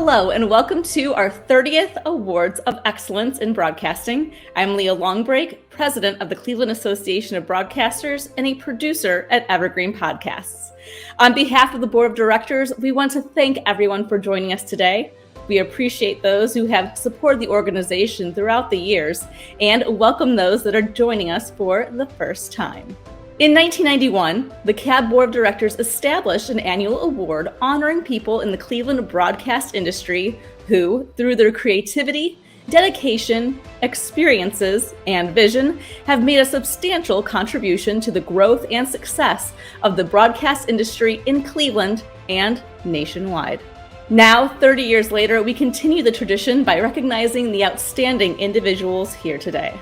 Hello, and welcome to our 30th Awards of Excellence in Broadcasting. I'm Leah Longbreak, president of the Cleveland Association of Broadcasters and a producer at Evergreen Podcasts. On behalf of the board of directors, we want to thank everyone for joining us today. We appreciate those who have supported the organization throughout the years and welcome those that are joining us for the first time. In 1991, the CAB Board of Directors established an annual award honoring people in the Cleveland broadcast industry who, through their creativity, dedication, experiences, and vision, have made a substantial contribution to the growth and success of the broadcast industry in Cleveland and nationwide. Now, 30 years later, we continue the tradition by recognizing the outstanding individuals here today.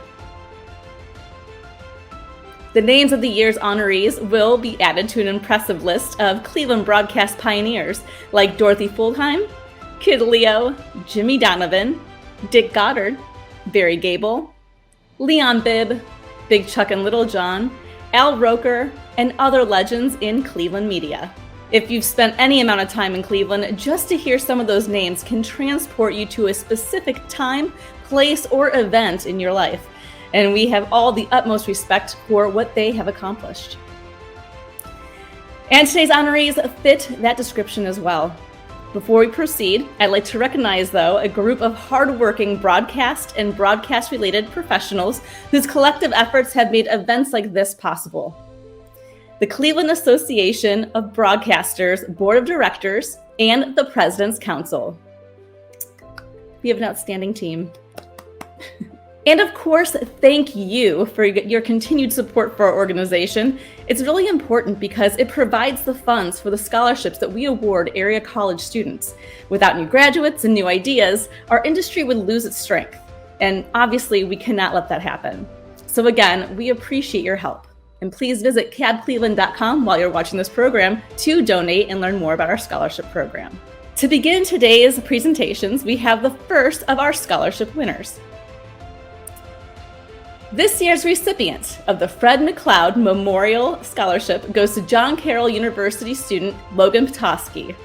The names of the year's honorees will be added to an impressive list of Cleveland broadcast pioneers like Dorothy Fuldheim, Kid Leo, Jimmy Donovan, Dick Goddard, Barry Gable, Leon Bibb, Big Chuck and Little John, Al Roker, and other legends in Cleveland media. If you've spent any amount of time in Cleveland, just to hear some of those names can transport you to a specific time, place, or event in your life. And we have all the utmost respect for what they have accomplished. And today's honorees fit that description as well. Before we proceed, I'd like to recognize, though, a group of hardworking broadcast and broadcast-related professionals whose collective efforts have made events like this possible. The Cleveland Association of Broadcasters Board of Directors and the President's Council. We have an outstanding team. And of course, thank you for your continued support for our organization. It's really important because it provides the funds for the scholarships that we award area college students. Without new graduates and new ideas, our industry would lose its strength. And obviously, we cannot let that happen. So again, we appreciate your help. And please visit cabcleveland.com while you're watching this program to donate and learn more about our scholarship program. To begin today's presentations, we have the first of our scholarship winners. This year's recipient of the Fred McLeod Memorial Scholarship goes to John Carroll University student Logan Petoskey.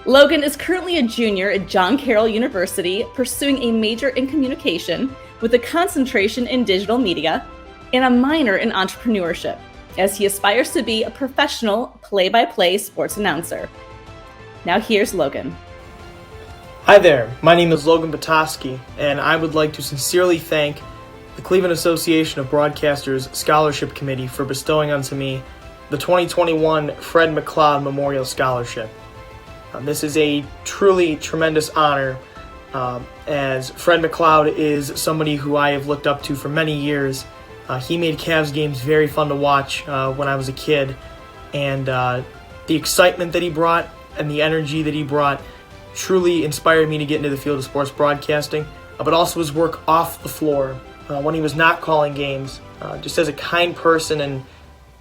Logan is currently a junior at John Carroll University, pursuing a major in communication with a concentration in digital media and a minor in entrepreneurship, as he aspires to be a professional play-by-play sports announcer. Now here's Logan. Hi there, my name is Logan Petoskey, and I would like to sincerely thank the Cleveland Association of Broadcasters Scholarship Committee for bestowing onto me the 2021 Fred McLeod Memorial Scholarship. This is a truly tremendous honor, as Fred McLeod is somebody who I have looked up to for many years. He made Cavs games very fun to watch when I was a kid, and the excitement that he brought and the energy that he brought truly inspired me to get into the field of sports broadcasting, but also his work off the floor. When he was not calling games, just as a kind person and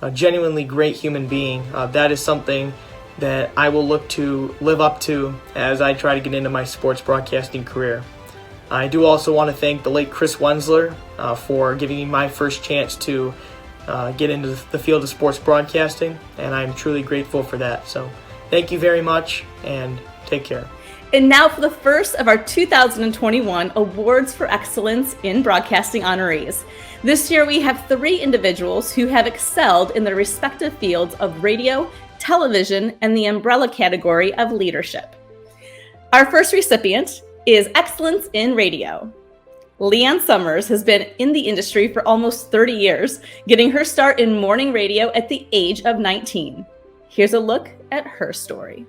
a genuinely great human being. That is something that I will look to live up to as I try to get into my sports broadcasting career. I do also want to thank the late Chris Wensler for giving me my first chance to get into the field of sports broadcasting, and I'm truly grateful for that. So thank you very much, and take care. And now for the first of our 2021 Awards for Excellence in Broadcasting honorees. This year we have 3 individuals who have excelled in their respective fields of radio, television, and the umbrella category of leadership. Our first recipient is Excellence in Radio. LeeAnn Sommers has been in the industry for almost 30 years, getting her start in morning radio at the age of 19. Here's a look at her story.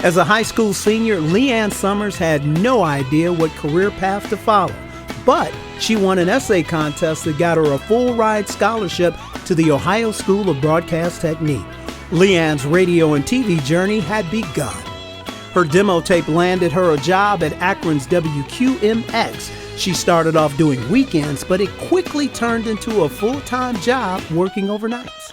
As a high school senior, LeeAnn Sommers had no idea what career path to follow, but she won an essay contest that got her a full-ride scholarship to the Ohio School of Broadcast Technique. LeeAnn's radio and TV journey had begun. Her demo tape landed her a job at Akron's WQMX. She started off doing weekends, but it quickly turned into a full-time job working overnights.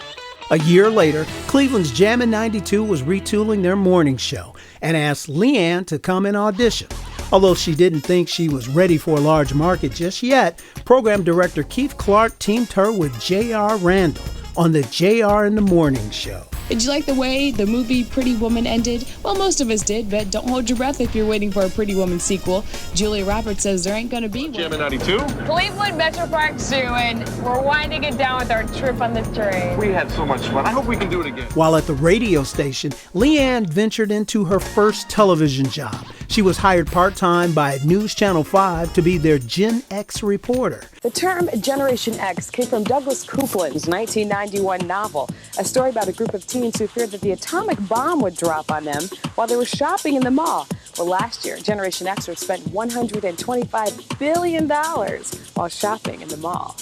A year later, Cleveland's Jammin' 92 was retooling their morning show and asked LeeAnn to come and audition. Although she didn't think she was ready for a large market just yet, program director Keith Clark teamed her with J.R. Randall on the J.R. in the Morning show. Did you like the way the movie Pretty Woman ended? Well, most of us did, but don't hold your breath if you're waiting for a Pretty Woman sequel. Julia Roberts says there ain't gonna be one. Jam 92. Cleveland Metro Park Zoo, and we're winding it down with our trip on the train. We had so much fun. I hope we can do it again. While at the radio station, LeeAnn ventured into her first television job. She was hired part-time by News Channel 5 to be their Gen X reporter. The term Generation X came from Douglas Coupland's 1991 novel, a story about a group of teens who feared that the atomic bomb would drop on them while they were shopping in the mall. Well, last year, Generation Xers spent $125 billion while shopping in the mall.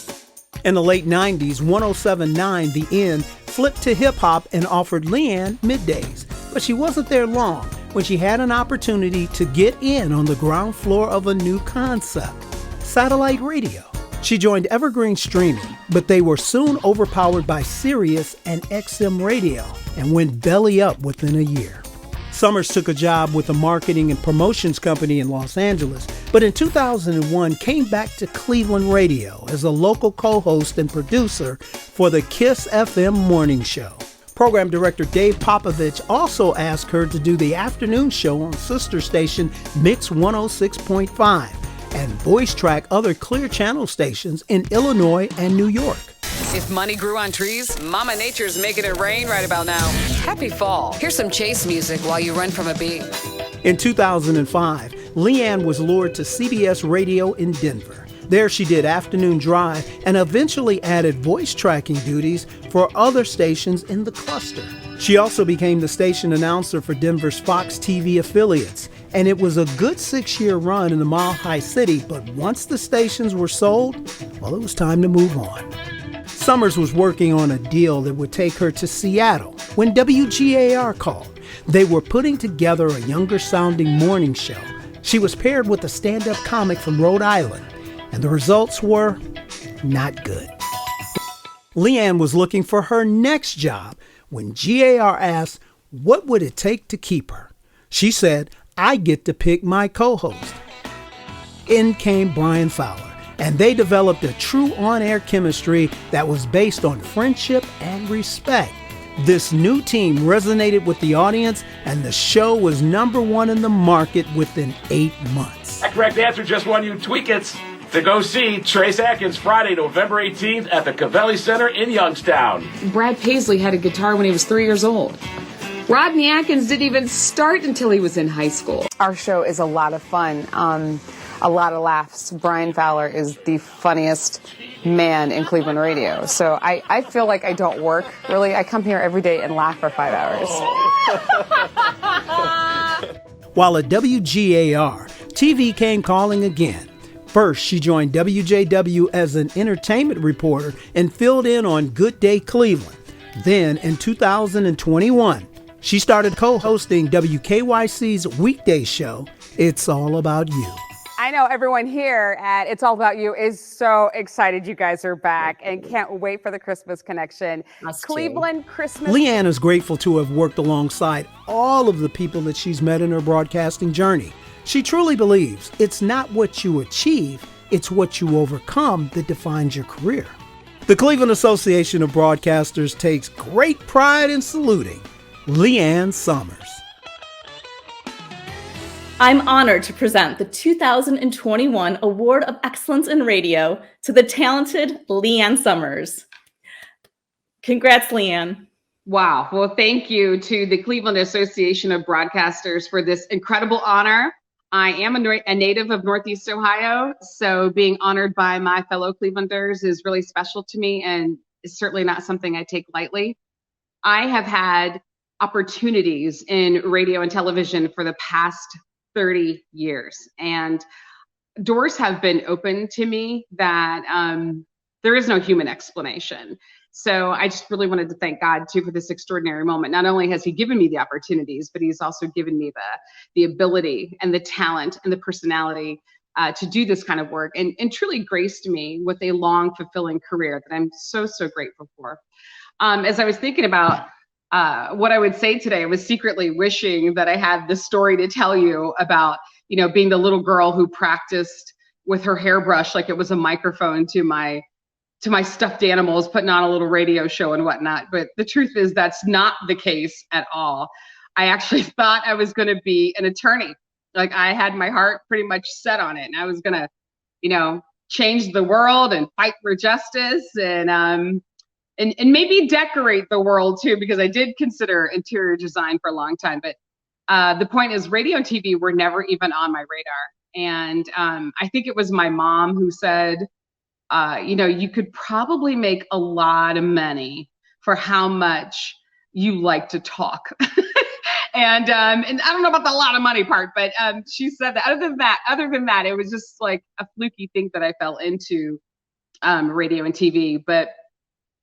In the late 90s, 107.9 The End flipped to hip-hop and offered LeeAnn middays. But she wasn't there long when she had an opportunity to get in on the ground floor of a new concept, satellite radio. She joined Evergreen Streaming, but they were soon overpowered by Sirius and XM Radio and went belly up within a year. Sommers took a job with a marketing and promotions company in Los Angeles, but in 2001 came back to Cleveland Radio as a local co-host and producer for the Kiss FM morning show. Program director Dave Popovich also asked her to do the afternoon show on sister station Mix 106.5 and voice track other Clear Channel stations in Illinois and New York. If money grew on trees, Mama Nature's making it rain right about now. Happy fall. Here's some chase music while you run from a bee. In 2005, LeeAnn was lured to CBS Radio in Denver. There she did afternoon drive and eventually added voice tracking duties for other stations in the cluster. She also became the station announcer for Denver's Fox TV affiliates, and it was a good 6-year run in the Mile High City, but once the stations were sold, well, it was time to move on. Sommers was working on a deal that would take her to Seattle when WGAR called. They were putting together a younger-sounding morning show. She was paired with a stand-up comic from Rhode Island, and the results were not good. LeeAnn was looking for her next job when GAR asked, what would it take to keep her? She said, I get to pick my co-host. In came Brian Fowler, and they developed a true on-air chemistry that was based on friendship and respect. This new team resonated with the audience, and the show was #1 in the market within 8 months. The correct answer just won you tickets to go see Trace Atkins Friday, November 18th at the Cavelli Center in Youngstown. Brad Paisley had a guitar when he was 3 years old. Rodney Atkins didn't even start until he was in high school. Our show is a lot of fun, a lot of laughs. Brian Fowler is the funniest man in Cleveland radio. So I feel like I don't work, really. I come here every day and laugh for 5 hours. While at WGAR, TV came calling again. First, she joined WJW as an entertainment reporter and filled in on Good Day Cleveland. Then, in 2021, she started co-hosting WKYC's weekday show, It's All About You. I know everyone here at It's All About You is so excited you guys are back and can't wait for the Christmas connection. Cleveland Christmas. LeeAnn is grateful to have worked alongside all of the people that she's met in her broadcasting journey. She truly believes it's not what you achieve, it's what you overcome that defines your career. The Cleveland Association of Broadcasters takes great pride in saluting LeeAnn Sommers. I'm honored to present the 2021 Award of Excellence in Radio to the talented LeeAnn Sommers. Congrats, LeeAnn. Wow. Well, thank you to the Cleveland Association of Broadcasters for this incredible honor. I am a native of Northeast Ohio, so being honored by my fellow Clevelanders is really special to me and is certainly not something I take lightly. I have had opportunities in radio and television for the past 30 years, and doors have been open to me that there is no human explanation. So I just really wanted to thank God too for this extraordinary moment. Not only has he given me the opportunities, but he's also given me the ability and the talent and the personality to do this kind of work and truly graced me with a long, fulfilling career that I'm so grateful for. As I was thinking about what I would say today, I was secretly wishing that I had this story to tell you about, being the little girl who practiced with her hairbrush like it was a microphone to my to my stuffed animals, putting on a little radio show and whatnot. But the truth is that's not the case at all. I actually thought I was going to be an attorney. Like I had my heart pretty much set on it, and I was going to, change the world and fight for justice and maybe decorate the world too, because I did consider interior design for a long time. But the point is, radio and TV were never even on my radar. And I think it was my mom who said, you could probably make a lot of money for how much you like to talk. And I don't know about the lot of money part, but she said that. Other than that, it was just like a fluky thing that I fell into radio and TV. But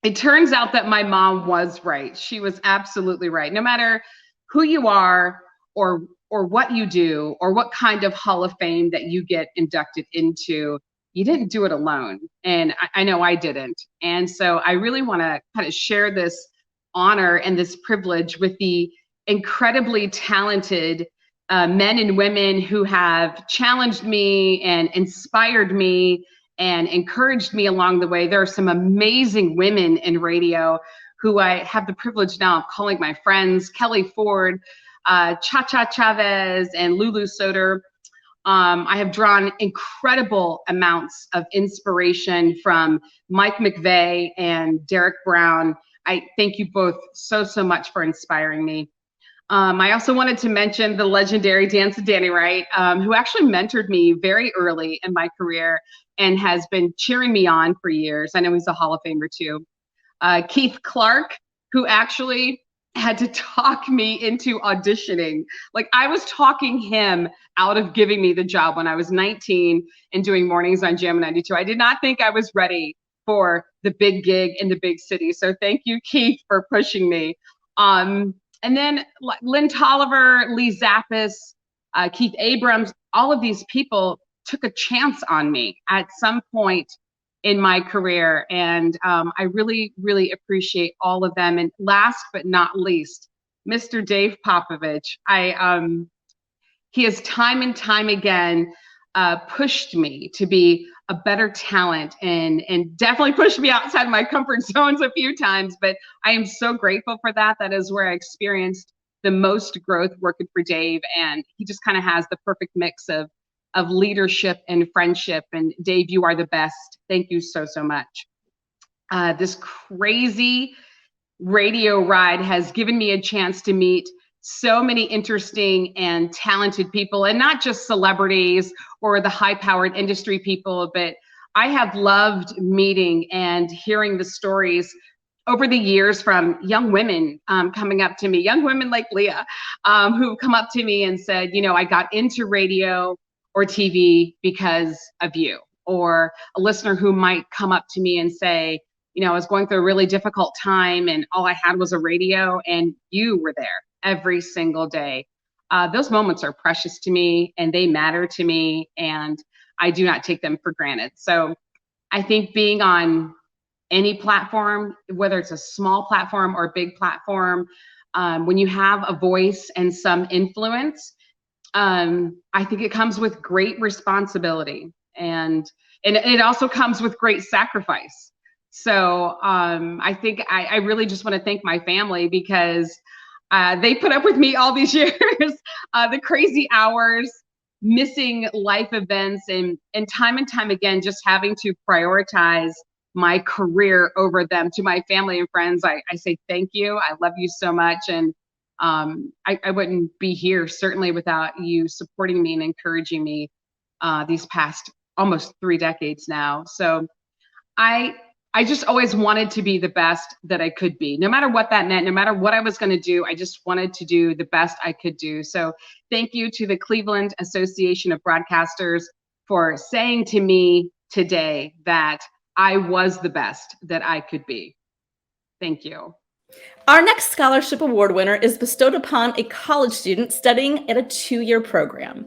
it turns out that my mom was right. She was absolutely right. No matter who you are or what you do or what kind of Hall of Fame that you get inducted into, you didn't do it alone. And I know I didn't. And so I really want to kind of share this honor and this privilege with the incredibly talented men and women who have challenged me and inspired me and encouraged me along the way. There are some amazing women in radio who I have the privilege now of calling my friends: Kelly Ford, Cha-Cha Chavez, and Lulu Soder. I have drawn incredible amounts of inspiration from Mike McVeigh and Derek Brown. I thank you both so much for inspiring me. I also wanted to mention the legendary Dance and Danny Wright, who actually mentored me very early in my career and has been cheering me on for years. I know he's a Hall of Famer too. Keith Clark, who actually had to talk me into auditioning. Like I was talking him out of giving me the job when I was 19 and doing mornings on Jam 92. I did not think I was ready for the big gig in the big city. So thank you, Keith, for pushing me. And then Lynn Tolliver, Lee Zappis, Keith Abrams, all of these people took a chance on me at some point in my career. And I really, really appreciate all of them. And last but not least, Mr. Dave Popovich. He has time and time again pushed me to be a better talent and definitely pushed me outside my comfort zones a few times, but I am so grateful for that. That is where I experienced the most growth working for Dave, and he just kind of has the perfect mix of leadership and friendship. And Dave, you are the best. Thank you so much. This crazy radio ride has given me a chance to meet so many interesting and talented people, and not just celebrities or the high-powered industry people, but I have loved meeting and hearing the stories over the years from young women coming up to me, young women like Leah, who've come up to me and said, I got into radio or TV because of you. Or a listener who might come up to me and say, I was going through a really difficult time and all I had was a radio and you were there every single day. Those moments are precious to me and they matter to me, and I do not take them for granted. So I think being on any platform, whether it's a small platform or a big platform, when you have a voice and some influence, I think it comes with great responsibility, and it also comes with great sacrifice. So I think I really just want to thank my family, because they put up with me all these years, the crazy hours, missing life events, and time again, just having to prioritize my career over them. To my family and friends, I say thank you. I love you so much. And I wouldn't be here certainly without you supporting me and encouraging me these past almost 3 decades now. So I just always wanted to be the best that I could be, no matter what that meant, no matter what I was going to do. I just wanted to do the best I could do. So thank you to the Cleveland Association of Broadcasters for saying to me today that I was the best that I could be. Thank you. Our next scholarship award winner is bestowed upon a college student studying at a 2-year program.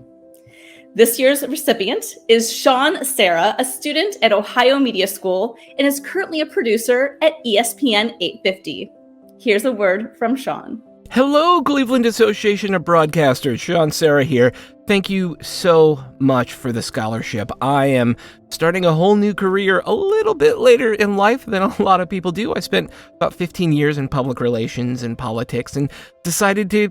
This year's recipient is Sean Sarah, a student at Ohio Media School and is currently a producer at ESPN 850. Here's a word from Sean. Hello, Cleveland Association of Broadcasters. Sean Sarah here. thank you so much for the scholarship. I am starting a whole new career a little bit later in life than a lot of people do. I spent about 15 years in public relations and politics and decided to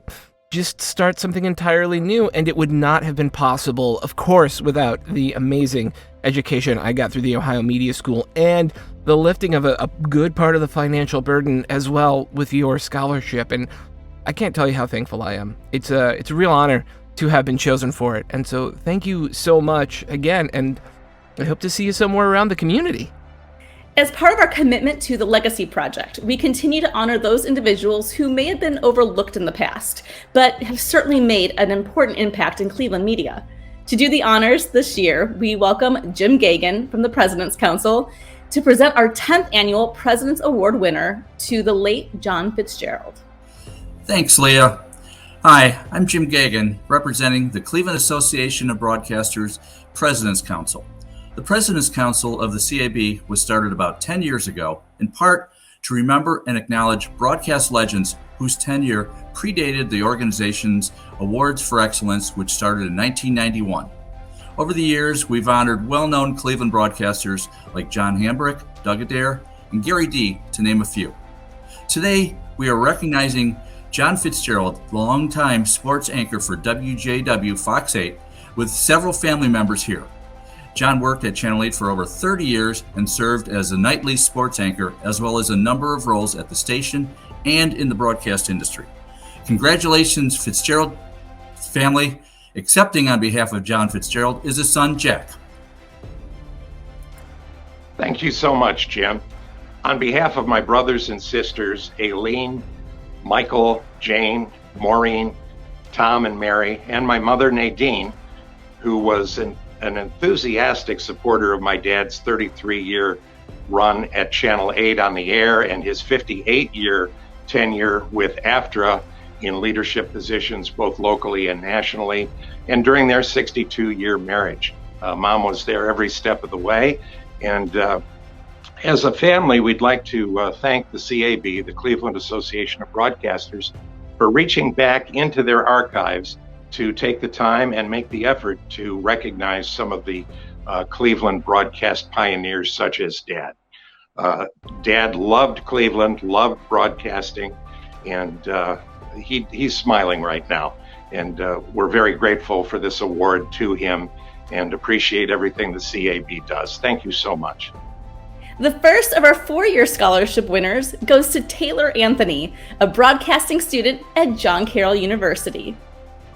just start something entirely new, and it would not have been possible, of course, without the amazing education I got through the Ohio Media School and the lifting of a good part of the financial burden as well with your scholarship. And I can't tell you how thankful I am. It's a real honor to have been chosen for it. And so thank you so much again, and I hope to see you somewhere around the community. As part of our commitment to the Legacy Project, we continue to honor those individuals who may have been overlooked in the past, but have certainly made an important impact in Cleveland media. To do the honors this year, we welcome Jim Gagan from the President's Council to present our 10th annual President's Award winner to the late John FitzGerald. Thanks, Leah. Hi, I'm Jim Gagan, representing the Cleveland Association of Broadcasters President's Council. The President's Council of the CAB was started about 10 years ago, in part to remember and acknowledge broadcast legends whose tenure predated the organization's Awards for Excellence, which started in 1991. Over the years, we've honored well-known Cleveland broadcasters like John Hambrick, Doug Adair, and Gary D., to name a few. Today, we are recognizing John FitzGerald, the longtime sports anchor for WJW Fox 8, with several family members here. John worked at Channel 8 for over 30 years and served as a nightly sports anchor, as well as a number of roles at the station and in the broadcast industry. Congratulations, FitzGerald family. Accepting on behalf of John FitzGerald is his son, Jack. Thank you so much, Jim. On behalf of my brothers and sisters, Aileen, Michael, Jane, Maureen, Tom, and Mary, and my mother, Nadine, who was an enthusiastic supporter of my dad's 33-year run at Channel 8 on the air and his 58-year tenure with AFTRA in leadership positions both locally and nationally, and during their 62-year marriage. Mom was there every step of the way, and as a family, we'd like to thank the CAB, the Cleveland Association of Broadcasters, for reaching back into their archives to take the time and make the effort to recognize some of the Cleveland broadcast pioneers such as Dad. Dad loved Cleveland, loved broadcasting, and he's smiling right now. And we're very grateful for this award to him and appreciate everything the CAB does. Thank you so much. The first of our 4-year scholarship winners goes to Taylor Anthony, a broadcasting student at John Carroll University.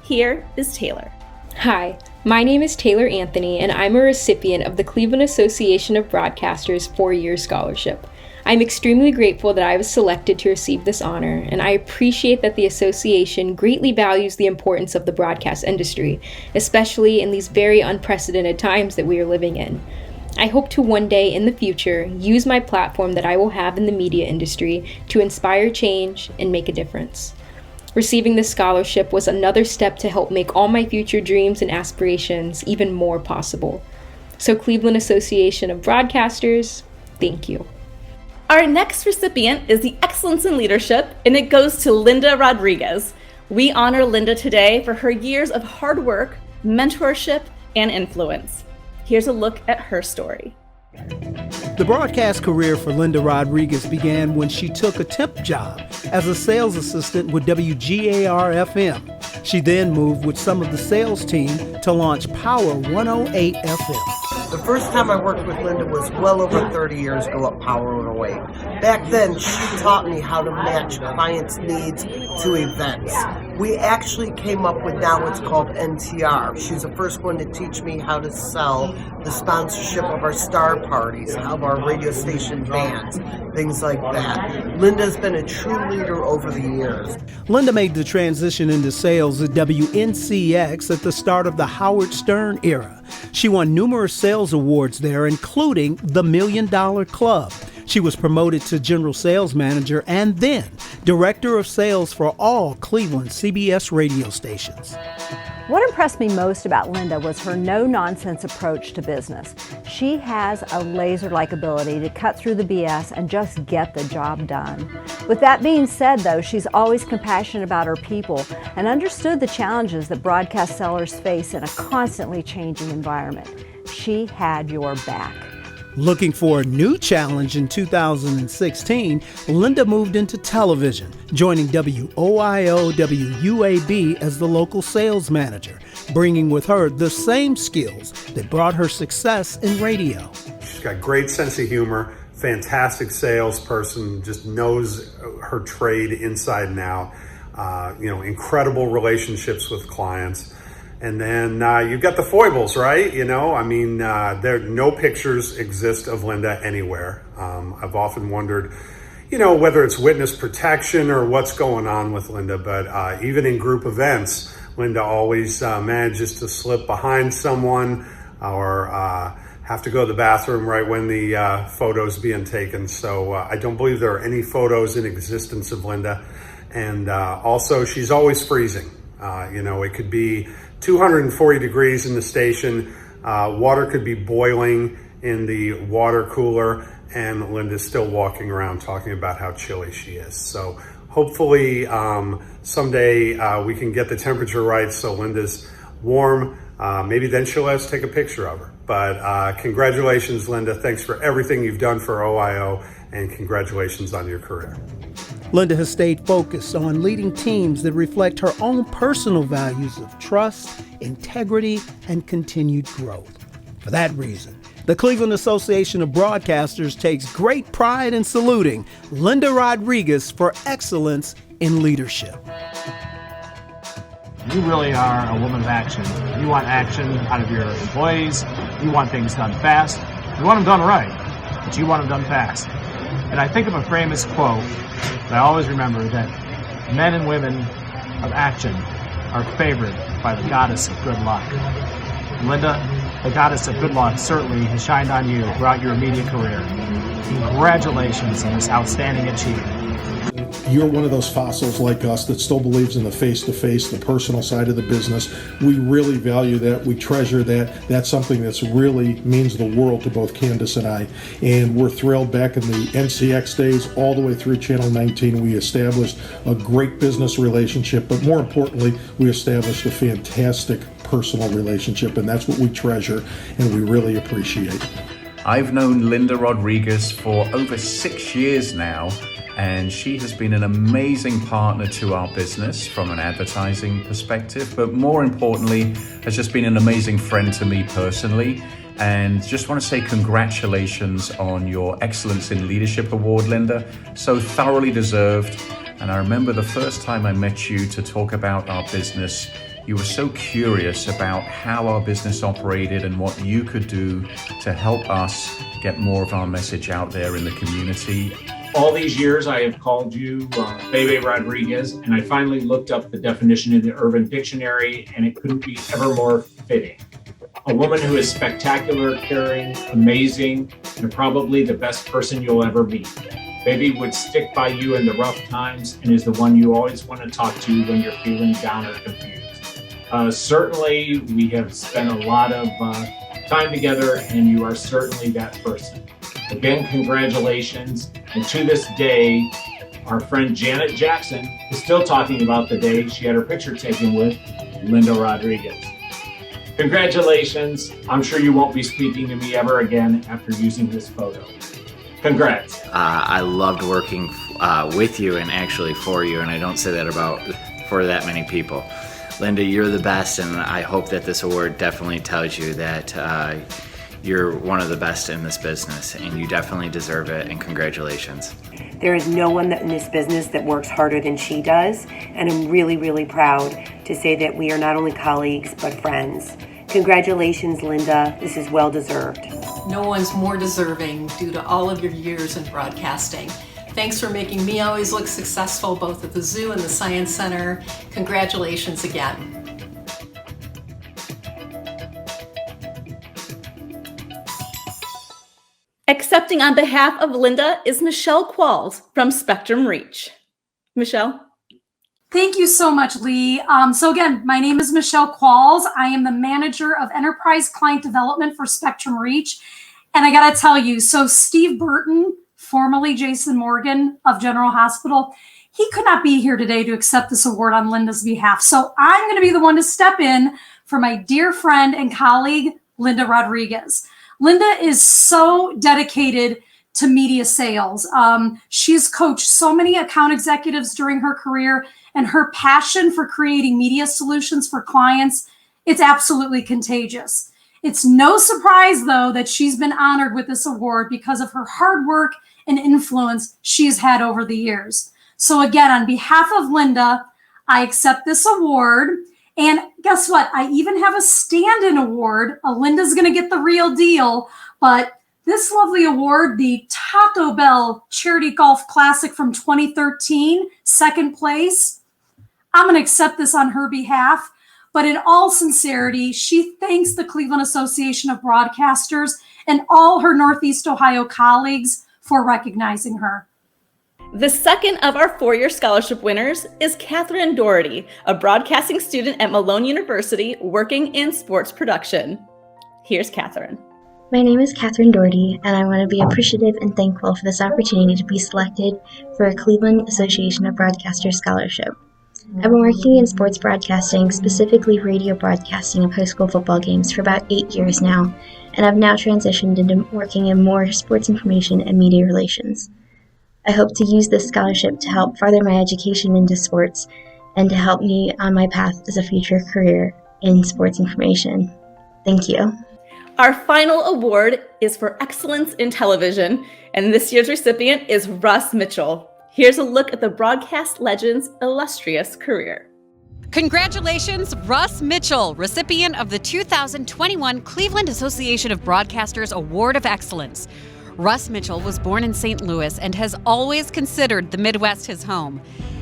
Here is Taylor. Hi, my name is Taylor Anthony, and I'm a recipient of the Cleveland Association of Broadcasters 4-year scholarship. I'm extremely grateful that I was selected to receive this honor, and I appreciate that the association greatly values the importance of the broadcast industry, especially in these very unprecedented times that we are living in. I hope to one day in the future use my platform that I will have in the media industry to inspire change and make a difference. Receiving this scholarship was another step to help make all my future dreams and aspirations even more possible. So Cleveland Association of Broadcasters, thank you. Our next recipient is the Excellence in Leadership, and it goes to Linda Rodriguez. We honor Linda today for her years of hard work, mentorship, and influence. Here's a look at her story. The broadcast career for Linda Rodriguez began when she took a temp job as a sales assistant with WGAR-FM. She then moved with some of the sales team to launch Power 108 FM. The first time I worked with Linda was well over 30 years ago at Power 108. Back then, she taught me how to match clients' needs to events. We actually came up with now what's called NTR. She's the first one to teach me how to sell the sponsorship of our star parties, of our radio station bands, things like that. Linda's been a true leader over the years. Linda made the transition into sales at WNCX at the start of the Howard Stern era. She won numerous sales awards there, including the $1 Million Club. She was promoted to general sales manager and then director of sales for all Cleveland CBS radio stations. What impressed me most about Linda was her no-nonsense approach to business. She has a laser-like ability to cut through the BS and just get the job done. With that being said, though, she's always compassionate about her people and understood the challenges that broadcast sellers face in a constantly changing environment. She had your back. Looking for a new challenge in 2016, Linda moved into television, joining WOIO WUAB as the local sales manager, bringing with her the same skills that brought her success in radio. She's got great sense of humor, fantastic salesperson, just knows her trade inside and out, incredible relationships with clients. And then you've got the foibles, right? No pictures exist of Linda anywhere. I've often wondered, whether it's witness protection or what's going on with Linda. But even in group events, Linda always manages to slip behind someone or have to go to the bathroom right when the photo's being taken. So I don't believe there are any photos in existence of Linda. And also, she's always freezing. It could be 240 degrees in the station, water could be boiling in the water cooler, and Linda's still walking around talking about how chilly she is. So hopefully someday we can get the temperature right so Linda's warm. Maybe then she'll let us take a picture of her. But congratulations, Linda. Thanks for everything you've done for OIO, and congratulations on your career. Linda has stayed focused on leading teams that reflect her own personal values of trust, integrity, and continued growth. For that reason, the Cleveland Association of Broadcasters takes great pride in saluting Linda Rodriguez for excellence in leadership. You really are a woman of action. You want action out of your employees. You want things done fast. You want them done right, but you want them done fast. And I think of a famous quote that I always remember, that men and women of action are favored by the goddess of good luck. Linda, the goddess of good luck certainly has shined on you throughout your media career. Congratulations on this outstanding achievement. You're one of those fossils like us that still believes in the face-to-face, the personal side of the business. We really value that. We treasure that. That's something that's really means the world to both Candace and I. And we're thrilled. Back in the NCX days, all the way through Channel 19, we established a great business relationship, but more importantly, we established a fantastic personal relationship, and that's what we treasure and we really appreciate. I've known Linda Rodriguez for over 6 years now, and she has been an amazing partner to our business from an advertising perspective, but more importantly, has just been an amazing friend to me personally. And just want to say congratulations on your Excellence in Leadership Award, Linda. So thoroughly deserved. And I remember the first time I met you to talk about our business, you were so curious about how our business operated and what you could do to help us get more of our message out there in the community. All these years I have called you Bebe Rodriguez, and I finally looked up the definition in the Urban Dictionary, and it couldn't be ever more fitting. A woman who is spectacular, caring, amazing, and probably the best person you'll ever meet. Bebe would stick by you in the rough times and is the one you always want to talk to when you're feeling down or confused. Certainly, we have spent a lot of time together, and you are certainly that person. Again, congratulations. And to this day, our friend Janet Jackson is still talking about the day she had her picture taken with Linda Rodriguez. Congratulations. I'm sure you won't be speaking to me ever again after using this photo. Congrats. I loved working with you and actually for you, and I don't say that for that many people. Linda, you're the best, and I hope that this award definitely tells you that you're one of the best in this business, and you definitely deserve it, and congratulations. There is no one in this business that works harder than she does, and I'm really, really proud to say that we are not only colleagues, but friends. Congratulations, Linda. This is well deserved. No one's more deserving due to all of your years in broadcasting. Thanks for making me always look successful, both at the zoo and the Science Center. Congratulations again. Accepting on behalf of Linda is Michelle Qualls from Spectrum Reach. Michelle? Thank you so much, Lee. So again, my name is Michelle Qualls. I am the manager of enterprise client development for Spectrum Reach. And I got to tell you, so Steve Burton, formerly Jason Morgan of General Hospital, he could not be here today to accept this award on Linda's behalf. So I'm going to be the one to step in for my dear friend and colleague, Linda Rodriguez. Linda is so dedicated to media sales. She's coached so many account executives during her career, and her passion for creating media solutions for clients, it's absolutely contagious. It's no surprise, though, that she's been honored with this award because of her hard work and influence she's had over the years. So again, on behalf of Linda, I accept this award. And guess what? I even have a stand-in award. Linda's going to get the real deal, but this lovely award, the Taco Bell Charity Golf Classic from 2013, second place, I'm going to accept this on her behalf. But in all sincerity, she thanks the Cleveland Association of Broadcasters and all her Northeast Ohio colleagues for recognizing her. The second of our four-year scholarship winners is Catherine Doherty, a broadcasting student at Malone University working in sports production. Here's Catherine. My name is Catherine Doherty, and I want to be appreciative and thankful for this opportunity to be selected for a Cleveland Association of Broadcasters scholarship. I've been working in sports broadcasting, specifically radio broadcasting of high school football games, for about 8 years now, and I've now transitioned into working in more sports information and media relations. I hope to use this scholarship to help further my education into sports and to help me on my path as a future career in sports information. Thank you. Our final award is for excellence in television, and this year's recipient is Russ Mitchell. Here's a look at the broadcast legend's illustrious career. Congratulations, Russ Mitchell, recipient of the 2021 Cleveland Association of Broadcasters Award of Excellence. Russ Mitchell was born in St. Louis and has always considered the Midwest his home.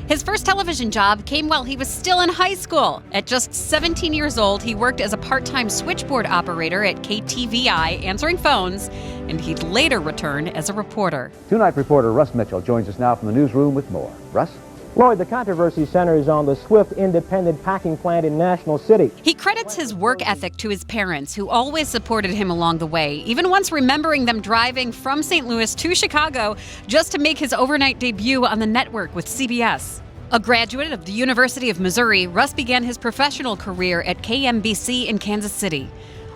His first television job came while he was still in high school. At just 17 years old, he worked as a part-time switchboard operator at KTVI, answering phones, and he'd later return as a reporter. Two-night reporter Russ Mitchell joins us now from the newsroom with more. Russ? Lloyd, the controversy centers on the Swift independent packing plant in National City. He credits his work ethic to his parents, who always supported him along the way, even once remembering them driving from St. Louis to Chicago just to make his overnight debut on the network with CBS. A graduate of the University of Missouri, Russ began his professional career at KMBC in Kansas City.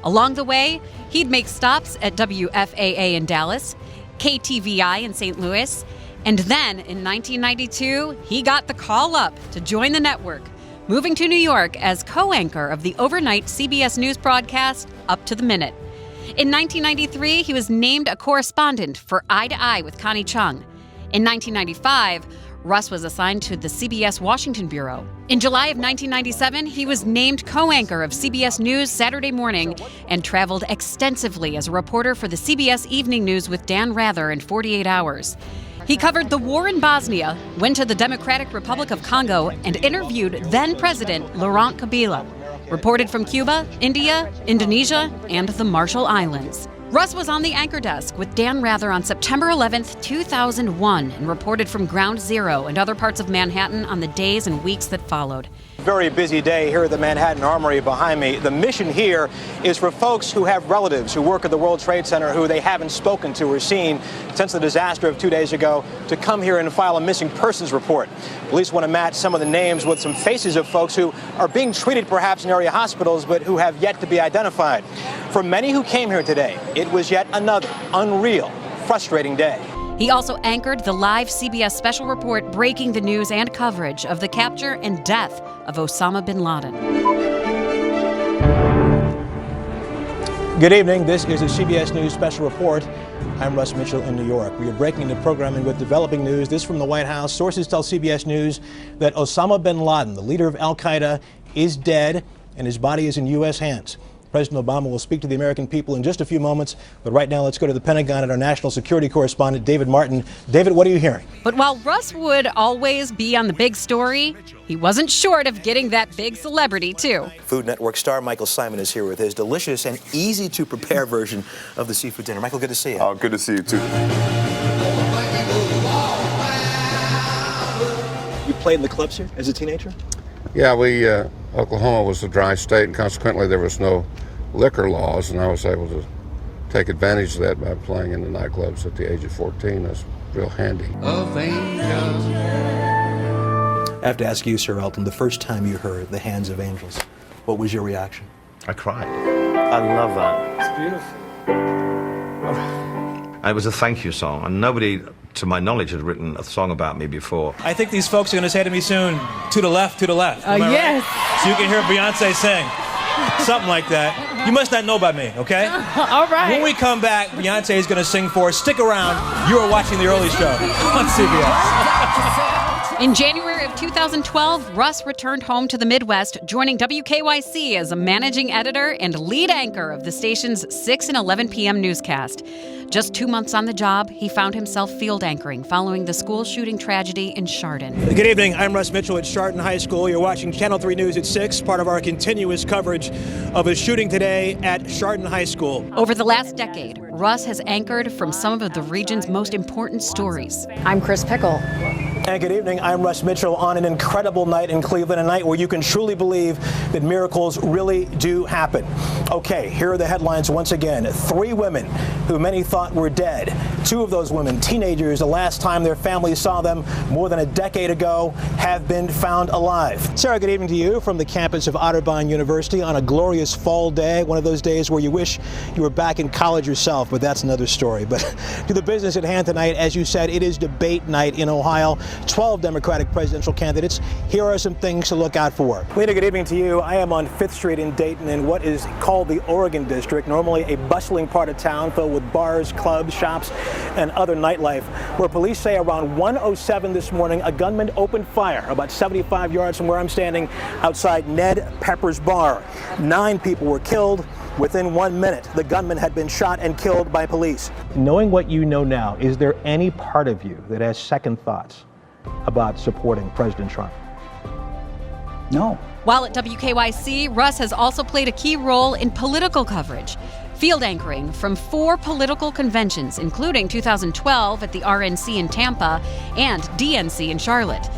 Along the way, he'd make stops at WFAA in Dallas, KTVI in St. Louis, and then in 1992, he got the call up to join the network, moving to New York as co-anchor of the overnight CBS News broadcast Up to the Minute. In 1993, he was named a correspondent for Eye to Eye with Connie Chung. In 1995, Russ was assigned to the CBS Washington Bureau. In July of 1997, he was named co-anchor of CBS News Saturday Morning and traveled extensively as a reporter for the CBS Evening News with Dan Rather in 48 Hours. He covered the war in Bosnia, went to the Democratic Republic of Congo, and interviewed then-President Laurent Kabila. Reported from Cuba, India, Indonesia, and the Marshall Islands. Russ was on the anchor desk with Dan Rather on September 11th, 2001, and reported from Ground Zero and other parts of Manhattan on the days and weeks that followed. Very busy day here at the Manhattan Armory behind me. The mission here is for folks who have relatives who work at the World Trade Center who they haven't spoken to or seen since the disaster of 2 days ago to come here and file a missing persons report. Police want to match some of the names with some faces of folks who are being treated perhaps in area hospitals but who have yet to be identified. For many who came here today, it was yet another unreal, frustrating day. He also anchored the live CBS special report breaking the news and coverage of the capture and death of Osama bin Laden. Good evening. This is a CBS News special report. I'm Russ Mitchell in New York. We are breaking the programming with developing news. This from the White House. Sources tell CBS News that Osama bin Laden, the leader of al-Qaeda, is dead and his body is in U.S. hands. President Obama will speak to the American people in just a few moments, but right now let's go to the Pentagon and our national security correspondent, David Martin. David, what are you hearing? But while Russ would always be on the big story, he wasn't short of getting that big celebrity, too. Food Network star Michael Simon is here with his delicious and easy-to-prepare version of the seafood dinner. Michael, good to see you. Oh, good to see you, too. played in the clubs here as a teenager? Yeah, Oklahoma was a dry state, and consequently there was no liquor laws, and I was able to take advantage of that by playing in the nightclubs at the age of 14. That's real handy. I have to ask you, Sir Elton, the first time you heard The Hands of Angels, what was your reaction? I cried. I love that. It's beautiful. It was a thank you song, and nobody, to my knowledge, had written a song about me before. I think these folks are going to say to me soon, to the left, to the left. Am I yes. right? So you can hear Beyonce sing. Something like that. You must not know about me, okay? All right. When we come back, Beyonce is going to sing for us. Stick around. You are watching The Early Show on CBS. In January of 2012, Russ returned home to the Midwest, joining WKYC as a managing editor and lead anchor of the station's 6 and 11 p.m. newscast. Just 2 months on the job, he found himself field anchoring following the school shooting tragedy in Chardon. Good evening. I'm Russ Mitchell at Chardon High School. You're watching Channel 3 News at 6, part of our continuous coverage of a shooting today at Chardon High School. Over the last decade, Russ has anchored from some of the region's most important stories. I'm Chris Pickle. And good evening, I'm Russ Mitchell on an incredible night in Cleveland, a night where you can truly believe that miracles really do happen. Okay, here are the headlines once again. 3 women who many thought were dead. 2 of those women, teenagers, the last time their families saw them more than a decade ago, have been found alive. Sarah, good evening to you from the campus of Otterbein University on a glorious fall day, one of those days where you wish you were back in college yourself, but that's another story. But to the business at hand tonight, as you said, it is debate night in Ohio. 12 Democratic presidential candidates. Here are some things to look out for. Lena, good evening to you. I am on 5th Street in Dayton in what is called the Oregon District, normally a bustling part of town filled with bars, clubs, shops, and other nightlife, where police say around 1:07 this morning, a gunman opened fire about 75 yards from where I'm standing outside Ned Pepper's bar. 9 people were killed. Within 1 minute, the gunman had been shot and killed by police. Knowing what you know now, is there any part of you that has second thoughts about supporting President Trump? No. While at WKYC, Russ has also played a key role in political coverage, field anchoring from 4 political conventions, including 2012 at the RNC in Tampa and DNC in Charlotte,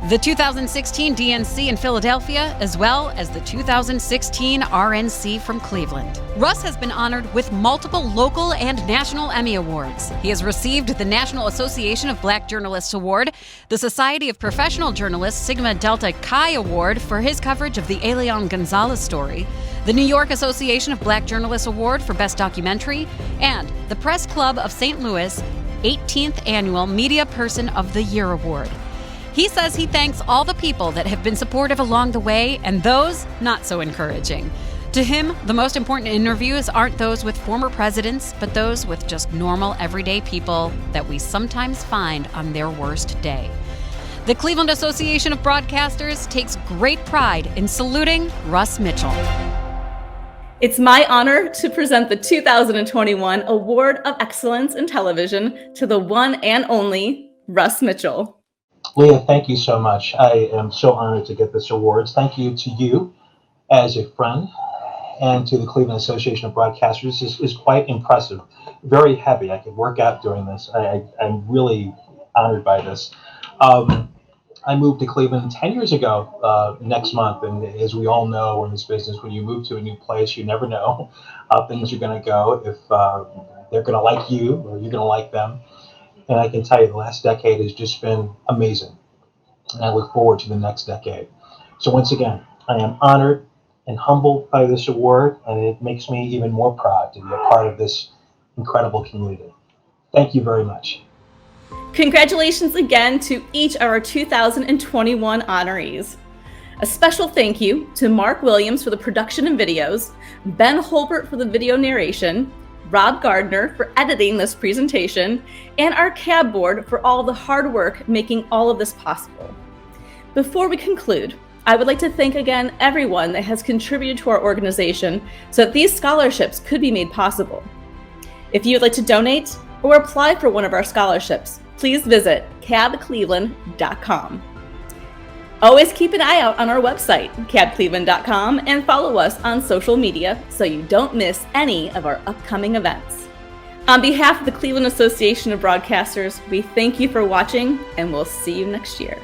the 2016 DNC in Philadelphia, as well as the 2016 RNC from Cleveland. Russ has been honored with multiple local and national Emmy Awards. He has received the National Association of Black Journalists Award, the Society of Professional Journalists Sigma Delta Chi Award for his coverage of the Elian Gonzalez story, the New York Association of Black Journalists Award for Best Documentary, and the Press Club of St. Louis 18th Annual Media Person of the Year Award. He says he thanks all the people that have been supportive along the way and those not so encouraging. To him, the most important interviews aren't those with former presidents, but those with just normal, everyday people that we sometimes find on their worst day. The Cleveland Association of Broadcasters takes great pride in saluting Russ Mitchell. It's my honor to present the 2021 Award of Excellence in Television to the one and only Russ Mitchell. Leah, thank you so much. I am so honored to get this award. Thank you to you as a friend and to the Cleveland Association of Broadcasters. This is quite impressive, very heavy. I could work out during this. I'm really honored by this. I moved to Cleveland 10 years ago next month, and as we all know in this business, when you move to a new place, you never know how things are going to go, if they're going to like you or you're going to like them. And I can tell you the last decade has just been amazing. And I look forward to the next decade. So once again, I am honored and humbled by this award, and it makes me even more proud to be a part of this incredible community. Thank you very much. Congratulations again to each of our 2021 honorees. A special thank you to Mark Williams for the production and videos, Ben Holbert for the video narration, Rob Gardner for editing this presentation, and our CAB board for all the hard work making all of this possible. Before we conclude, I would like to thank again everyone that has contributed to our organization so that these scholarships could be made possible. If you would like to donate or apply for one of our scholarships, please visit cabcleveland.com. Always keep an eye out on our website, cabcleveland.com, and follow us on social media so you don't miss any of our upcoming events. On behalf of the Cleveland Association of Broadcasters, we thank you for watching, and we'll see you next year.